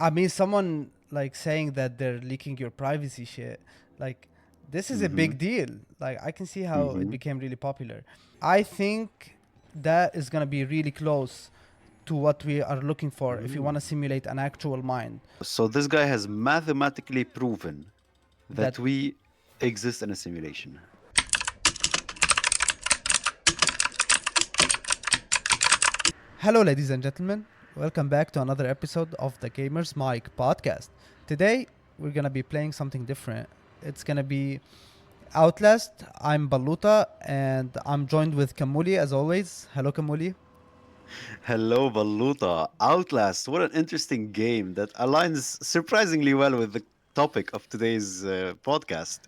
I mean, someone like saying that they're leaking your privacy shit, like this is a Mm-hmm. big deal. Like I can see how it Mm-hmm. became really popular. I think that is gonna be really close to what we are looking for if you want to simulate an actual mind. So this guy has mathematically proven That that we exist in a simulation. Hello, ladies and gentlemen. Welcome back to another episode of the Gamers Mike podcast. Today, we're gonna be playing something different. It's gonna be Outlast. I'm Baluta, and I'm joined with Kamuli as always. Hello, Kamuli. Hello, Valuta. Outlast. What an interesting game that aligns surprisingly well with the topic of today's podcast.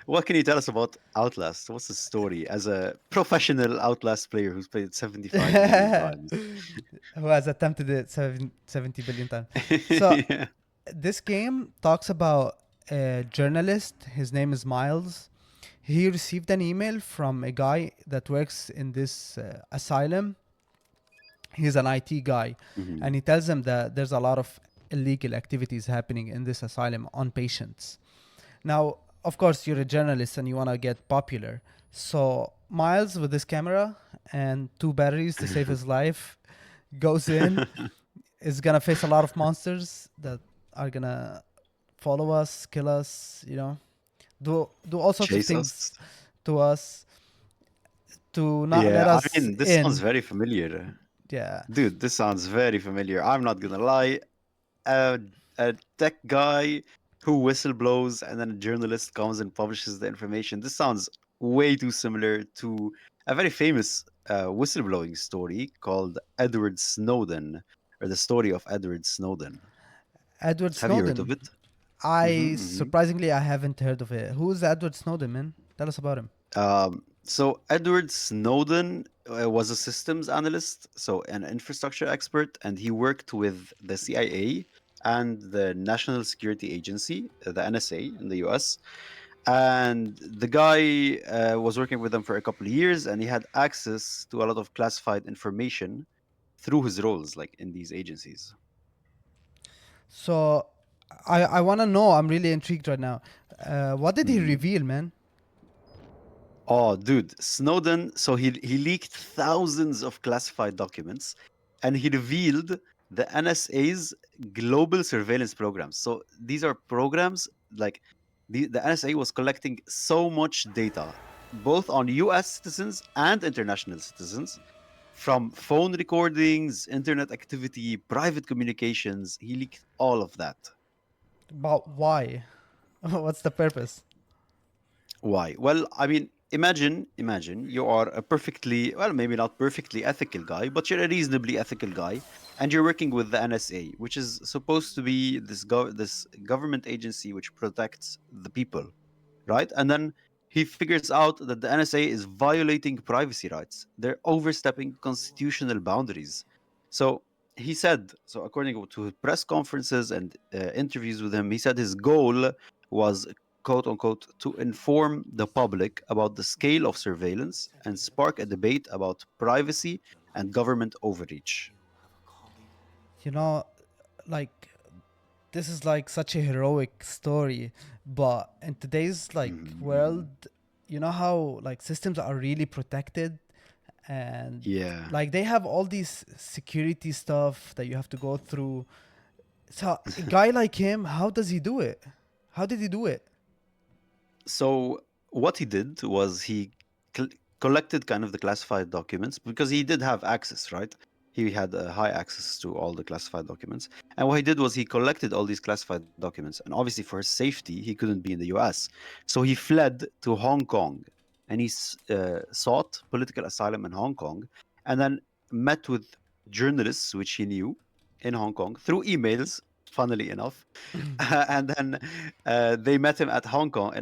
What can you tell us about Outlast? What's the story as a professional Outlast player who's played 75 million times? Who has attempted it 70 billion times. So, Yeah. this game talks about a journalist. His name is Miles. He received an email from a guy that works in this asylum. He's an IT guy, Mhm. and he tells him that there's a lot of illegal activities happening in this asylum on patients. Now, of course, you're a journalist and you want to get popular. So, Miles, with his camera and two batteries to save his life, goes in, is gonna face a lot of monsters that are gonna follow us, kill us, do all sorts of Chase things us. to us to not let Yeah, I us mean, this sounds in. very familiar. Yeah. Dude, this sounds very familiar. I'm not gonna lie. A, a tech guy who whistleblows and then a journalist comes and publishes the information. This sounds way too similar to a very famous whistleblowing story called Edward Snowden, or the story of Edward Snowden. Edward Have you heard of Snowden. it? I Mm-hmm. surprisingly I haven't heard of it. Who's Edward Snowden, man? Tell us about him. So Edward Snowden was a systems analyst, so an infrastructure expert, and he worked with the CIA and the National Security Agency, the NSA in the US. And the guy was working with them for a couple of years, and he had access to a lot of classified information through his roles, like in these agencies. So I wanna know. I'm really intrigued right now. What did he Mhm. reveal, man? Oh, dude, Snowden. So he leaked thousands of classified documents, and he revealed the NSA's global surveillance programs. So these are programs like the NSA was collecting so much data, both on U.S. citizens and international citizens, from phone recordings, internet activity, private communications. He leaked all of that. About why? What's the purpose? Why? Well, I mean, imagine you are a perfectly, well, maybe not perfectly ethical guy, but you're a reasonably ethical guy, and you're working with the NSA, which is supposed to be this government agency which protects the people, right? And then he figures out that the NSA is violating privacy rights. They're overstepping constitutional boundaries. So he said, so according to press conferences and interviews with him, he said his goal was, quote unquote, to inform the public about the scale of surveillance and spark a debate about privacy and government overreach. You know, like this is like such a heroic story, but in today's like Mhm. world, you know how like systems are really protected and Yeah. like they have all these security stuff that you have to go through. So a guy like him, how does he do it? How did he do it? So what he did was he cl- collected kind of the classified documents because he did have access, right? He had high access to all the classified documents. And what he did was he collected all these classified documents. And obviously, for his safety, he couldn't be in the US. So he fled to Hong Kong and he sought political asylum in Hong Kong and then met with journalists, which he knew in Hong Kong through emails, funnily enough. And then they met him at Hong Kong,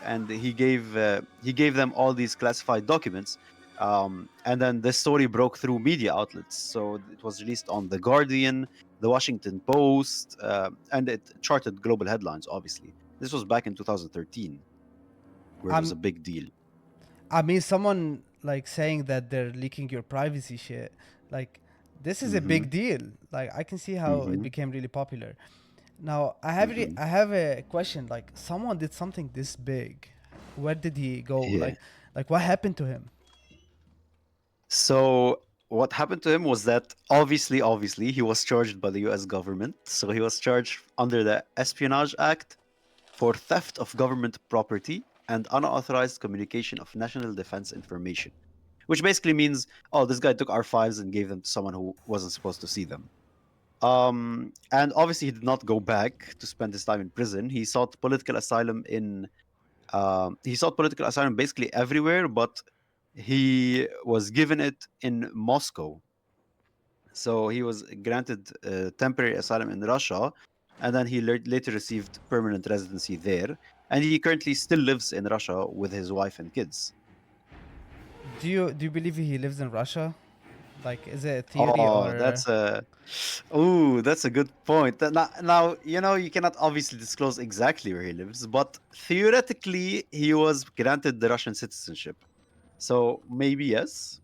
and he gave them all these classified documents. And then the story broke through media outlets, so it was released on the Guardian, the Washington Post, and it charted global headlines. Obviously, this was back in 2013, where it was I'm a big deal. I mean, someone like saying that they're leaking your privacy shit, like this is a Hmm. big deal. Like I can see how it Hmm. became really popular. Now I have a question. Like, someone did something this big. Where did he go? Yeah. Like what happened to him? So what happened to him was that obviously he was charged by the US government. So he was charged under the Espionage Act for theft of government property and unauthorized communication of national defense information, which basically means, oh, this guy took our files and gave them to someone who wasn't supposed to see them. And obviously he did not go back to spend his time in prison. He sought political asylum basically everywhere, but he was given it in Moscow. So he was granted temporary asylum in Russia, and then he later received permanent residency there. And he currently still lives in Russia with his wife and kids. Do you believe he lives in Russia? Like, is it a theory Oh, or? that's a good point. Now, you cannot obviously disclose exactly where he lives, but theoretically, he was granted the Russian citizenship. So maybe yes.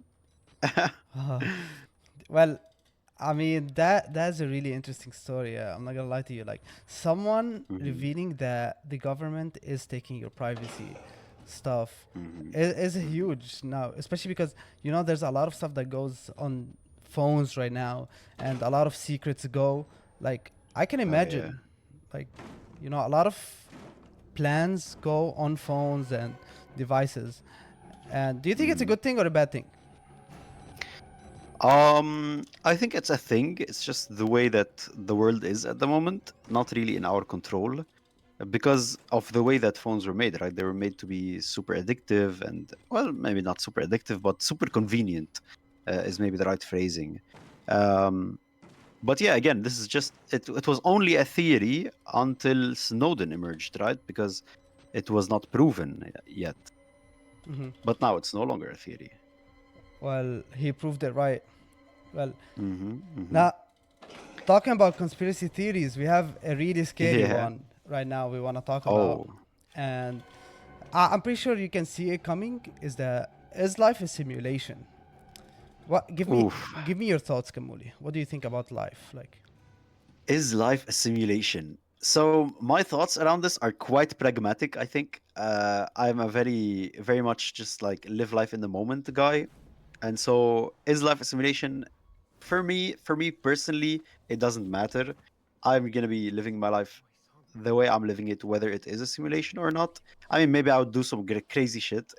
Well, I mean that's a really interesting story. I'm not gonna lie to you. Like, someone Mhm, revealing that the government is taking your privacy stuff mhm. is huge now, especially because there's a lot of stuff that goes on phones right now, and a lot of secrets go. Like, I can Oh yeah. imagine, like, a lot of plans go on phones and devices. And do you think it's a Mhm. good thing or a bad thing? I think it's a thing. It's just the way that the world is at the moment, not really in our control, because of the way that phones were made, right? They were made to be super addictive and, well, maybe not super addictive, but super convenient, is maybe the right phrasing. Um, but yeah, again, this is just, it was only a theory until Snowden emerged, right? Because it was not proven yet. Hmm. But now it's no longer a theory. Well, he proved it right. Well, Hmm, hmm. now, talking about conspiracy theories, we have a really scary Yeah. one right now we want to talk about. Oh. And I'm pretty sure you can see it coming. Is life a simulation? What Oof. give me your thoughts, Kamuli. What do you think about life? Like, Is life a simulation? So my thoughts around this are quite pragmatic. I think I'm a very much just like live life in the moment guy, and so is life a simulation? For me personally, it doesn't matter. I'm gonna be living my life the way I'm living it, whether it is a simulation or not. I mean, maybe I would do some crazy shit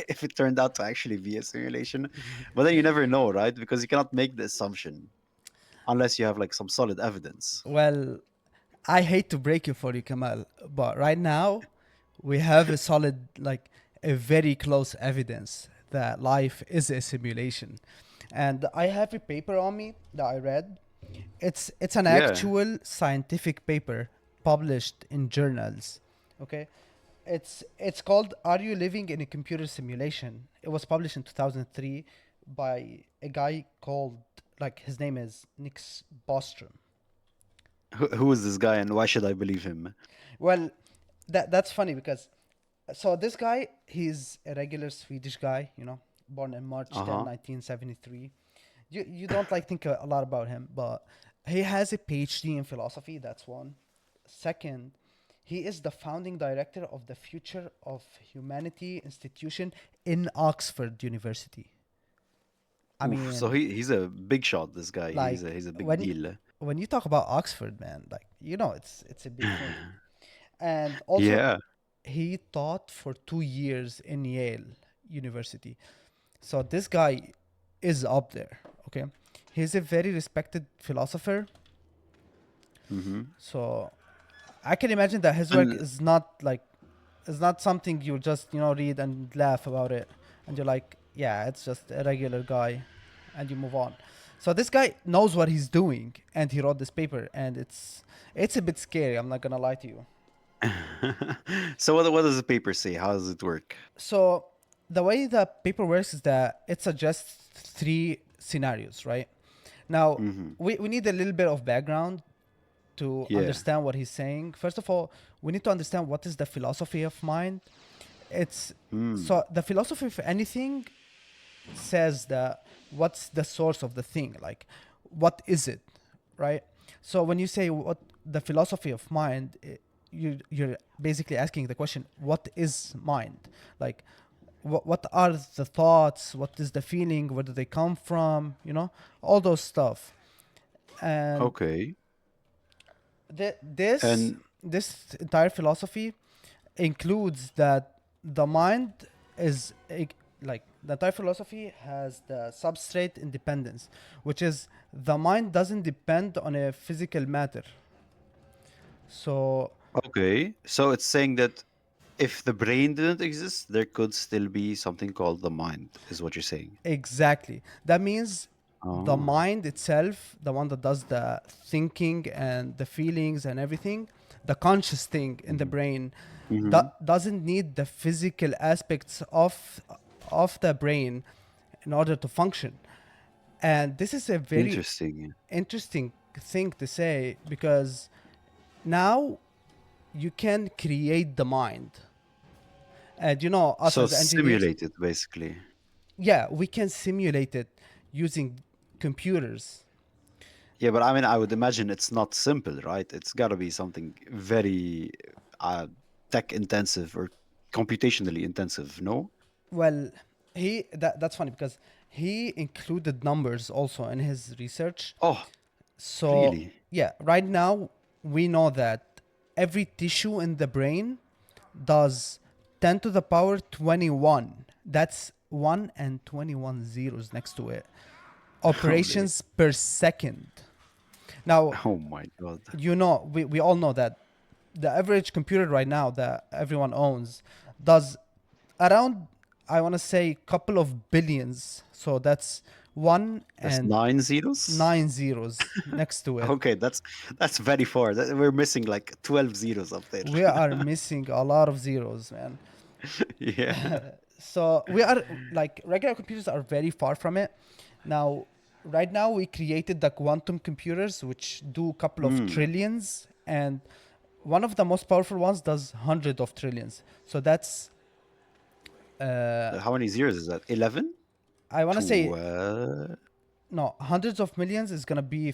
if it turned out to actually be a simulation, but then you never know, right? Because you cannot make the assumption unless you have like some solid evidence. well, I hate to break you for you, Kamal, but right now we have a solid, like, a very close evidence that life is a simulation. And I have a paper on me that I read. It's an Yeah. actual scientific paper published in journals. Okay, it's called "Are You Living in a Computer Simulation?" It was published in 2003 by a guy called, like, his name is Nix Bostrom. Who is this guy and why should I believe him? Well, that's funny because, so this guy, he's a regular Swedish guy, born in March 10th, Uh-huh. 1973. You don't like think a lot about him, but he has a PhD in philosophy. That's one. Second, he is the founding director of the Future of Humanity Institution in Oxford University. I Oof. So mean, he's a big shot, this guy. He's a like, he's a big when deal. when you talk about Oxford, man, like, it's a big thing. And also, Yeah. he taught for 2 years in Yale University. So this guy is up there. Okay, he's a very respected philosopher. Hmm. So I can imagine that his work And is not something you just read and laugh about it, and you're like, yeah, it's just a regular guy, and you move on. So this guy knows what he's doing, and he wrote this paper, and it's a bit scary. I'm not gonna lie to you. so what does the paper say? How does it work? So the way the paper works is that it suggests three scenarios, right? Now, Hmm. we need a little bit of background to Yeah. understand what he's saying. First of all, we need to understand what is the philosophy of mind. It's Mm. so the philosophy of anything says that what's the source of the thing, like, what is it, right? So when you say the philosophy of mind, you're basically asking the question, what is mind? Like, what are the thoughts? What is the feeling? Where do they come from? You know, all those stuff. And Okay. this And this entire philosophy includes that the mind is like the entire philosophy has the substrate independence, which is the mind doesn't depend on a physical matter. So okay, so it's saying that if the brain didn't exist, there could still be something called the mind, is what you're saying. exactly, that means the Oh. mind itself, the one that does the thinking and the feelings and everything, the conscious thing in the brain, Mm-hmm. doesn't need the physical aspects of the brain in order to function. And this is a very Interesting. interesting thing to say, because now you can create the mind. And you know, us So as engineers, simulated, basically. yeah, we can simulate it using computers. Yeah, but I mean, I would imagine it's not simple, right? It's got to be something very tech intensive or computationally intensive, no? Well, that's funny because he included numbers also in his research. Oh, So really? yeah, right now we know that every tissue in the brain does 10 to the power 21. That's 1 and 21 zeros next to it. Holy. Operations per second. Now, Oh my God. you know, we all know that the average computer right now that everyone owns does around, I want to say, couple of billions. So that's 1 That's and 9 zeros? 9 zeros next to it. Okay, that's very far. We're missing like 12 zeros up there. We are missing a lot of zeros, man. Yeah. So we are like, regular computers are very far from it. Now, right now we created the quantum computers, which do a couple of Mm. trillions, and one of the most powerful ones does hundred of trillions. So that's uh, How many zeros is that? 11? I want to say 12? no, hundreds of millions is gonna be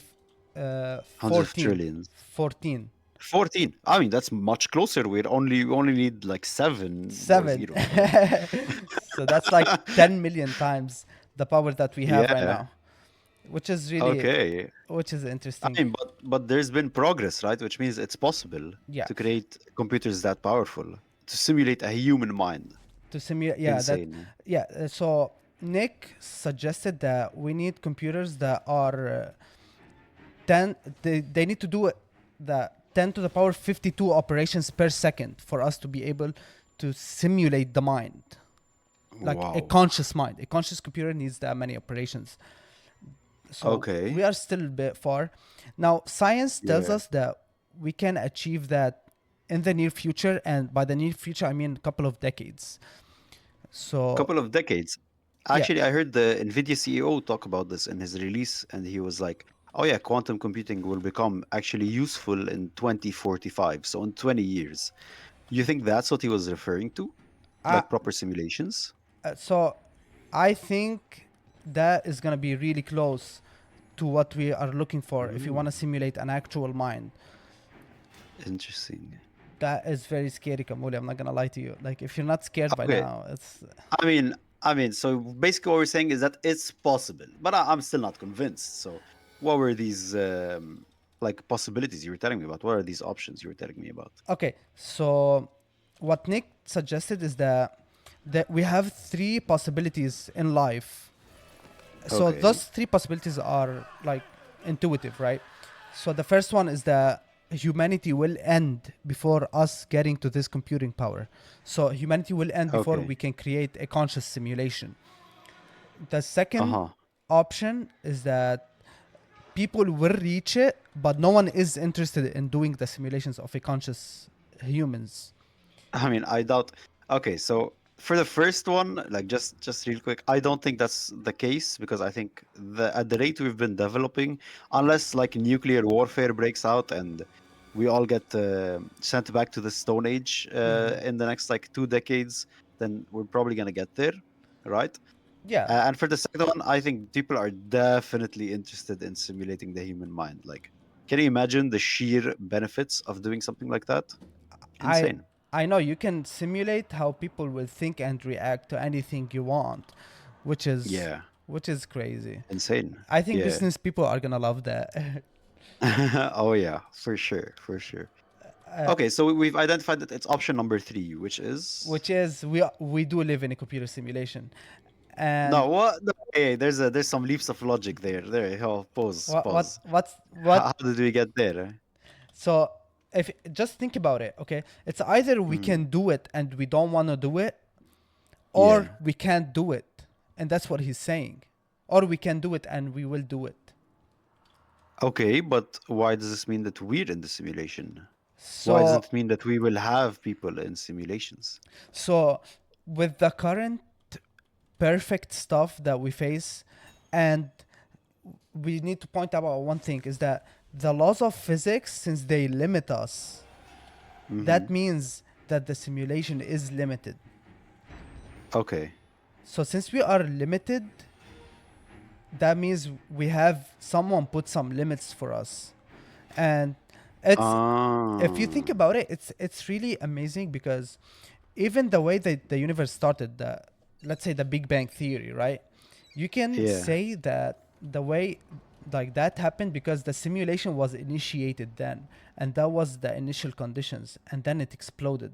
Hundreds of 14. trillions. 14. 14. I mean, that's much closer. We only need like 7 more 7. zeros, right? So that's like 10 million times the power that we have right Yeah. now, which is really, Okay. which is I interesting. mean, but there's been progress, right? Which means it's possible Yeah, to create computers that powerful to simulate a human mind. to simulate. Yeah, that. Insane. Yeah. So Nick suggested that we need computers that are 10. They need to do the 10 to the power 52 operations per second for us to be able to simulate the mind, like a Wow. conscious mind. A conscious computer needs that many operations. So Okay. we are still a bit far. Now, science tells Yeah. us that we can achieve that in the near future, and by the near future, I mean a couple of decades. So Couple of decades. yeah, Actually, I heard the Nvidia CEO talk about this in his release, and he was like, "Oh yeah, quantum computing will become actually useful in 2045, so in 20 years." You think that's what he was referring to, I, like proper simulations? so I think that is gonna be really close to what we are looking for if you want Mm, to simulate an actual mind. interesting. That is very scary, Kamuli. I'm not gonna lie to you. Like, if you're not scared by Okay, now, it's so basically what we're saying is that it's possible, but I'm still not convinced. So, what were these like possibilities you were telling me about? What are these options you were telling me about? okay. So what Nick suggested is that we have three possibilities in life. So Okay. those three possibilities are like intuitive, right? So the first one is that humanity will end before us getting to this computing power. So humanity will end before Okay. we can create a conscious simulation. The Uh second huh. option is that people will reach it, but no one is interested in doing the simulations of a conscious humans. I mean, I doubt. Okay, so for the first one, like just real quick, I don't think that's the case because I think the at the rate we've been developing, unless like nuclear warfare breaks out and we all get sent back to the Stone Age in the next like 2 decades, then we're probably gonna get there, right? Yeah, And for the second one, I think people are definitely interested in simulating the human mind. Like Can you imagine the sheer benefits of doing something like that? I Insane. I know you can simulate how people will think and react to anything you want, which is Yeah, which is crazy. insane. I think Yeah. business people are gonna love that. Oh yeah, for sure, for sure. uh, Okay, so we've identified that it's option number 3, which is which is we do live in a computer simulation, no. and What? No, hey, there's some leaps of logic there. There. Oh, pause, what what pause. what's How what did we get there? so if just think about it, okay, it's either we Mhm. can do it and we don't want to do it, Yeah. or we can't do it, and that's what he's saying, or we can do it and we will do it. Okay, but why does this mean that we're in the simulation? Why does So it mean that we will have people in simulations? so with the current perfect stuff that we face, and we need to point out one thing is that the laws of physics, since they limit us, Hmm. that means that the simulation is limited. Okay. So since we are limited, that means we have someone put some limits for us. And it's if you think Ah. about it, it's really amazing because even the way that the universe started, the let's say the Big Bang theory, right? You can Yeah. say that the way like that happened because the simulation was initiated then, and that was the initial conditions, and then it exploded.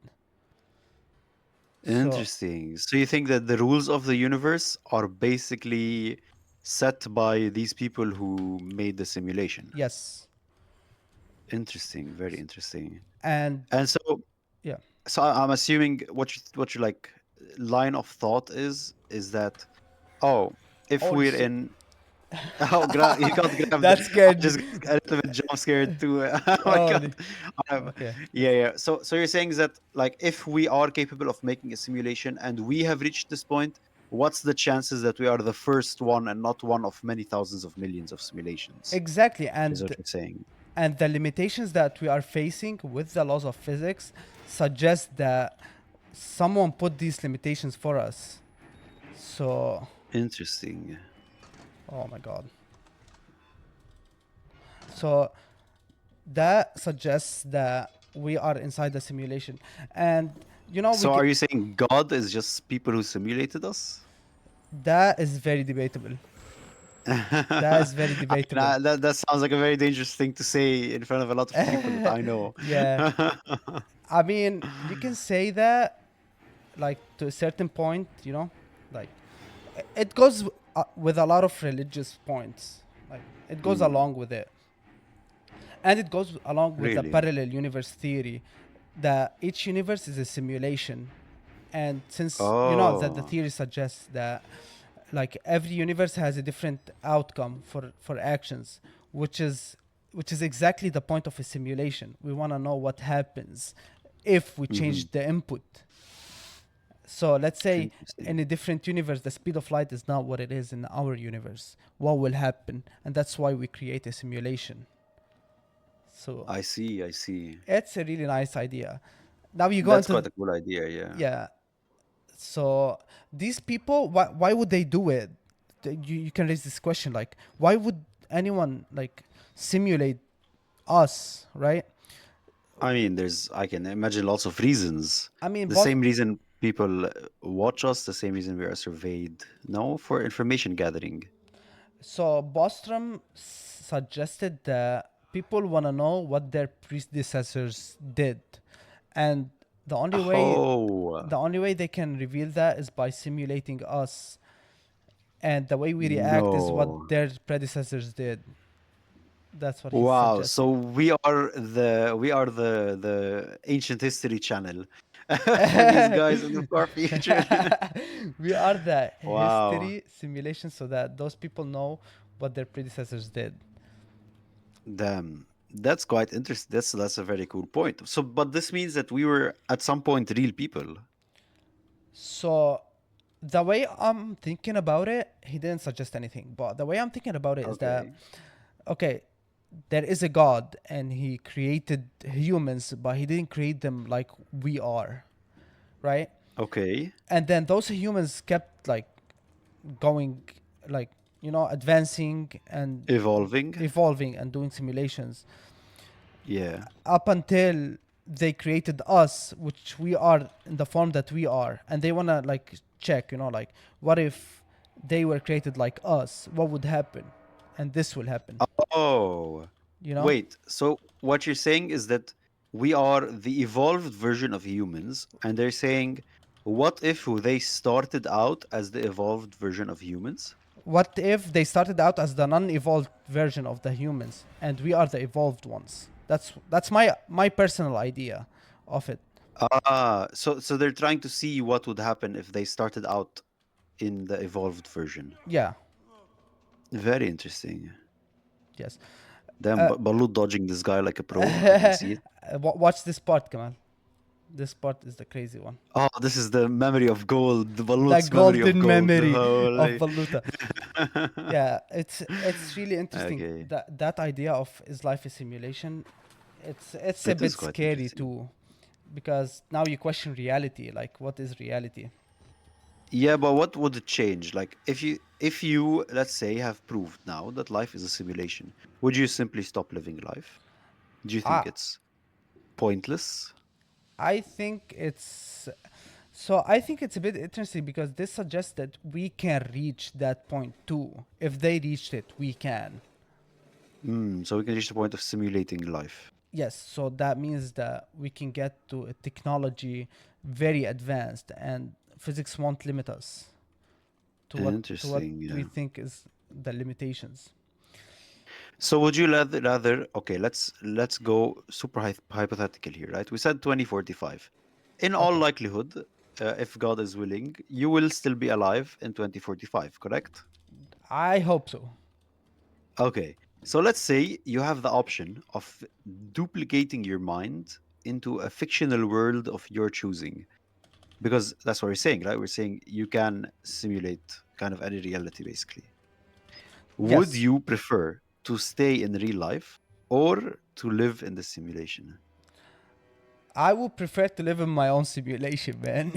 So Interesting. So you think that the rules of the universe are basically set by these people who made the simulation? yes, Interesting. Very interesting. and And so, yeah. I'm assuming what your like line of thought is that, oh, if Holy we're shit, in oh, you got grabbed. that I scared me. just got a little bit jump scared too. Oh my god. Holy, Um, okay. yeah, yeah. So you're saying that like if we are capable of making a simulation and we have reached this point, what's the chances that we are the first one and not one of many thousands of millions of simulations? Exactly, Is what you're saying. and the limitations that we are facing with the laws of physics suggest that someone put these limitations for us. So, Interesting. oh my god. So that suggests that we are inside the simulation, and we So are get you saying God is just people who simulated us? that is very debatable. That is very debatable. That sounds like a very dangerous thing to say in front of a lot of people that I know. Yeah, I mean, you can say that like to a certain point, like it goes with a lot of religious points. Like it goes Hmm, along with it, and it goes along with the really? parallel universe theory that each universe is a simulation. And since that the Oh. theory suggests that like every universe has a different outcome for actions, which is exactly the point of a simulation. We want to know what happens if we Hmm. change the input. So let's say Interesting. in a different universe, the speed of light is not what it is in our universe. What will happen? And that's why we create a simulation. So I see. I see. it's a really nice idea. Now you go That's into quite a cool idea. Yeah. yeah. So these people, why would they do it? You can raise this question like, why would anyone like simulate us, right? I mean, I can imagine lots of reasons. I mean, The same reason people watch us, the same reason we are surveyed. No, for information gathering. so Bostrom suggested that people want to know what their predecessors did, and the only way Oh, the only way they can reveal that is by simulating us, and the way we react is what no. their predecessors did. That's what he's Wow. So suggesting. we are the ancient history channel for these guys in the far future. We are the Wow. history simulation so that those people know what their predecessors did. Damn. That's quite interesting. That's a very cool point. So, but this means that we were at some point real people. So the way I'm thinking about it, he didn't suggest anything, but the way I'm thinking about it is that Okay. okay, there is a God and he created humans, but he didn't create them like we are, right? Okay. And then those humans kept like going like advancing and Evolving. evolving and doing simulations. Yeah. up until they created us, which we are in the form that we are, and they wanna like check, like what if they were created like us? What would happen? And this will happen. Oh, You know? wait. So what you're saying is that we are the evolved version of humans, and they're saying, what if they started out as the evolved version of humans? What if they started out as the non-evolved version of the humans, and we are the evolved ones? That's my personal idea of it. So they're trying to see what would happen if they started out in the evolved version. Yeah. Very interesting. Yes. Damn, Uh, Balut dodging this guy like a pro. I can see it. watch this part, Kamal. This part is the crazy one. Oh, this is the memory of gold. The The Balut's memory of golden gold. memory of Holy. Baluta. Yeah, it's really interesting. Okay. That idea of is life a simulation? It's a It bit is quite scary interesting. too, because now you question reality. Like, what is reality? Yeah, but what would it change? Like if you let's say have proved now that life is a simulation, would you simply stop living life? Do you I think it's pointless? I think it's so I think it's a bit interesting because this suggests that we can reach that point too. If they reached it, we can. So we can reach the point of simulating life. Yes, so that means that we can get to a technology very advanced, and physics won't limit us to what Interesting, we yeah. think is the limitations. So would you rather okay, let's go super hypothetical here, right? We said 2045. In all Okay, likelihood, if God is willing, you will still be alive in 2045, correct? I hope so. Okay. So let's say you have the option of duplicating your mind into a fictional world of your choosing. Because that's what we're saying, right? We're saying you can simulate kind of any reality basically. Would Yes, you prefer to stay in real life or to live in the simulation? I would prefer to live in my own simulation, man.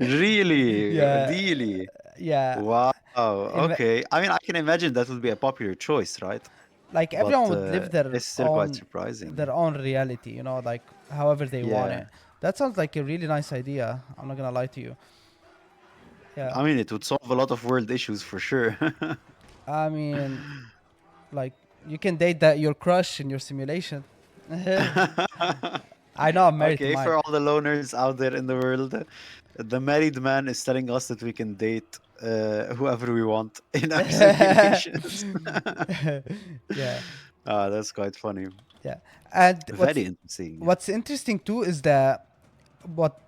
Really? Yeah, Really? yeah. Wow. Ima- Okay. I mean, I can imagine that would be a popular choice, right? like But everyone would live it's still quite surprising. their own reality, like however they want Yeah. it. That sounds like a really nice idea. I'm not gonna lie to you. Yeah, I mean, it would solve a lot of world issues for sure. I mean, like you can date that your crush in your simulation. I know I'm married to Okay, mine. for all the loners out there in the world, the married man is telling us that we can date whoever we want in our simulations. Yeah, That's quite funny. yeah. And Very interesting. what's interesting too is that what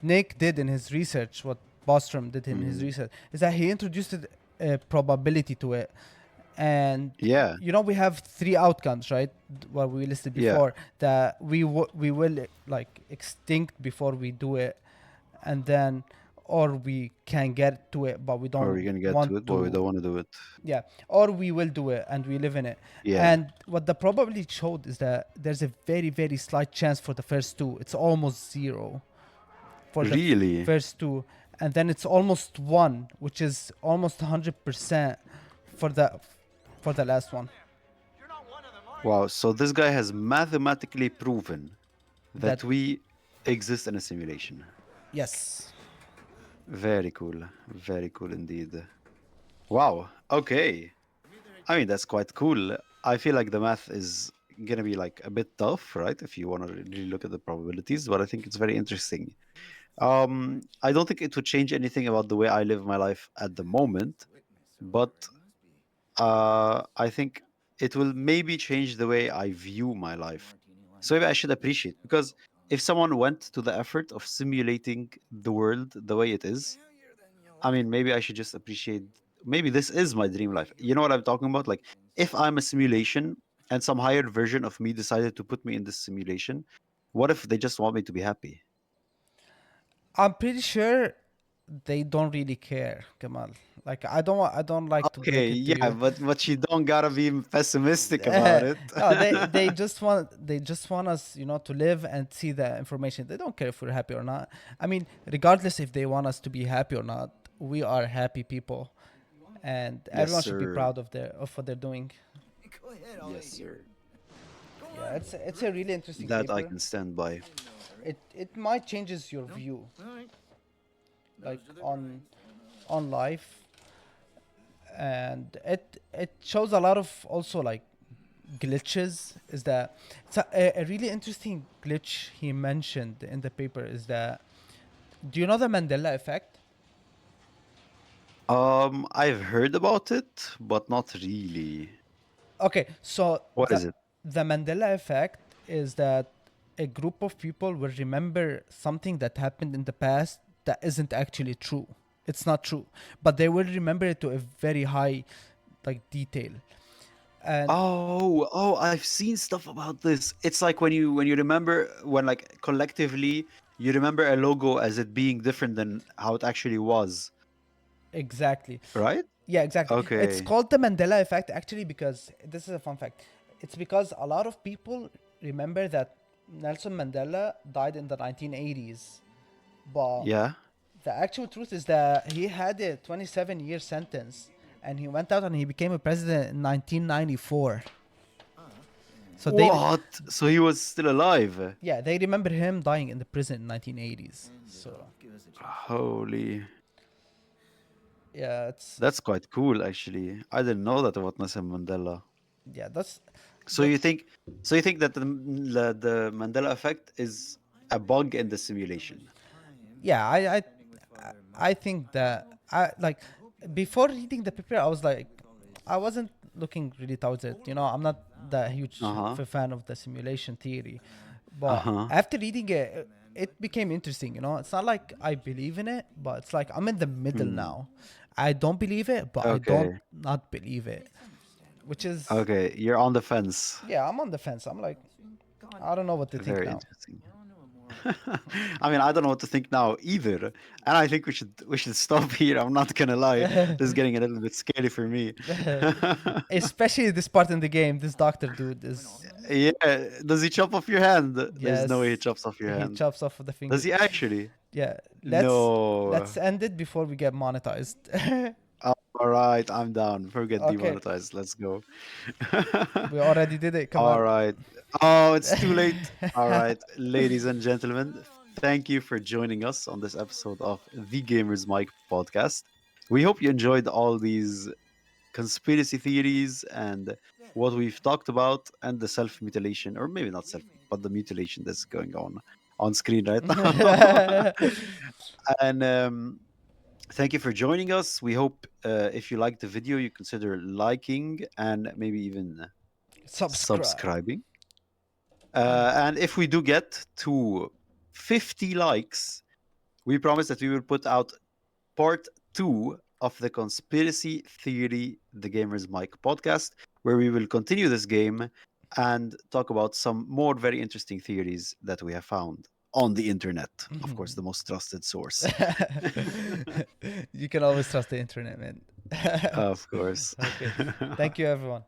Nick did in his research, what Bostrom did in his Mhm. research, is that he introduced a probability to it. And Yeah, we have three outcomes, right? What we listed yeah. before, that we will like extinct before we do it, and then or we can get to it but we Or don't we can get want to it, but we to. don't want to do it. Yeah, or we will do it and we live in it. Yeah. And what the probability showed is that there's a very very slight chance for the first two. It's almost zero for the Really? first two, and then it's almost one, which is almost 100% for the last one. Wow. So this guy has mathematically proven That that we exist in a simulation. yes. Very cool. Very cool indeed. Wow. Okay. I mean, that's quite cool. I feel like the math is gonna be like a bit tough, right? If you want to really look at the probabilities, but I think it's very interesting. I don't think it would change anything about the way I live my life at the moment, but I think it will maybe change the way I view my life. So maybe I should appreciate because if someone went to the effort of simulating the world the way it is, I mean, maybe I should just appreciate. Maybe this is my dream life. You know what I'm talking about? Like, if I'm a simulation and some higher version of me decided to put me in this simulation, what if they just want me to be happy? I'm pretty sure they don't really care, Kamal. Like I don't like to Okay, break it to yeah, you. but you don't gotta be pessimistic about it. No, they just want us, to live and see the information. They don't care if we're happy or not. I mean, regardless if they want us to be happy or not, we are happy people, and Yes, everyone should be sir. proud of what they're doing. Yes, sir. Yeah, it's a really interesting That I paper. can stand by. It might changes your view like on life, and it shows a lot of also like glitches. Is that it's a really interesting glitch he mentioned in the paper is that, do you know the Mandela effect? I've heard about it, but not really. Okay, so What is it? the Mandela effect is that a group of people will remember something that happened in the past that isn't actually true. It's not true, but they will remember it to a very high like detail. And Oh, I've seen stuff about this. It's like when you remember when like collectively you remember a logo as it being different than how it actually was, exactly. right? Yeah, exactly. It's Okay. called the Mandela effect actually because this is a fun fact. It's because a lot of people remember that Nelson Mandela died in the 1980s, but Yeah. the actual truth is that he had a 27-year sentence and he went out and he became a president in 1994. So What? So he was still alive. yeah, they remember him dying in the prison in 1980s. So Holy. yeah, it's That's quite cool actually. I didn't know that about Nelson Mandela. yeah, that's So the you think that the Mandela effect is a bug in the simulation? yeah, I think that I like before reading the paper I was like I wasn't looking really towards it. You know, I'm not that huge Uh-huh. of a fan of the simulation theory, but Uh-huh. after reading it, it became interesting. You know, it's not like I believe in it, but it's like I'm in the middle Hmm. now. I don't believe it, but I don't Okay. not believe it, which is Okay. You're on the fence. yeah, I'm on the fence. I'm like I don't know what to think Very now. interesting. I mean, I don't know what to think now either, and I think we should stop here. I'm not gonna lie, this is getting a little bit scary for me. Especially this part in the game, this doctor dude is Yeah, does he chop off your hand? There's no way he yes, chops off your he hand. chops off the Does finger. he actually? Yeah, No. let's end it before we get monetized. All right, I'm down. Forget Okay, demonetized. Let's go. we already did it. Come All on. right. Oh, it's too late. All right, ladies and gentlemen, thank you for joining us on this episode of The Gamers Mike podcast. We hope you enjoyed all these conspiracy theories and what we've talked about and the self mutilation, or maybe not self, but the mutilation that's going on screen right now. And thank you for joining us. We hope if you liked the video, you consider liking and maybe even Subscribe. subscribing. And if we do get to 50 likes, we promise that we will put out part 2 of the Conspiracy Theory The Gamer's Mic podcast, where we will continue this game and talk about some more very interesting theories that we have found on the internet. Of course, the most trusted source. You can always trust the internet, man. Of course. Okay. Thank you, everyone.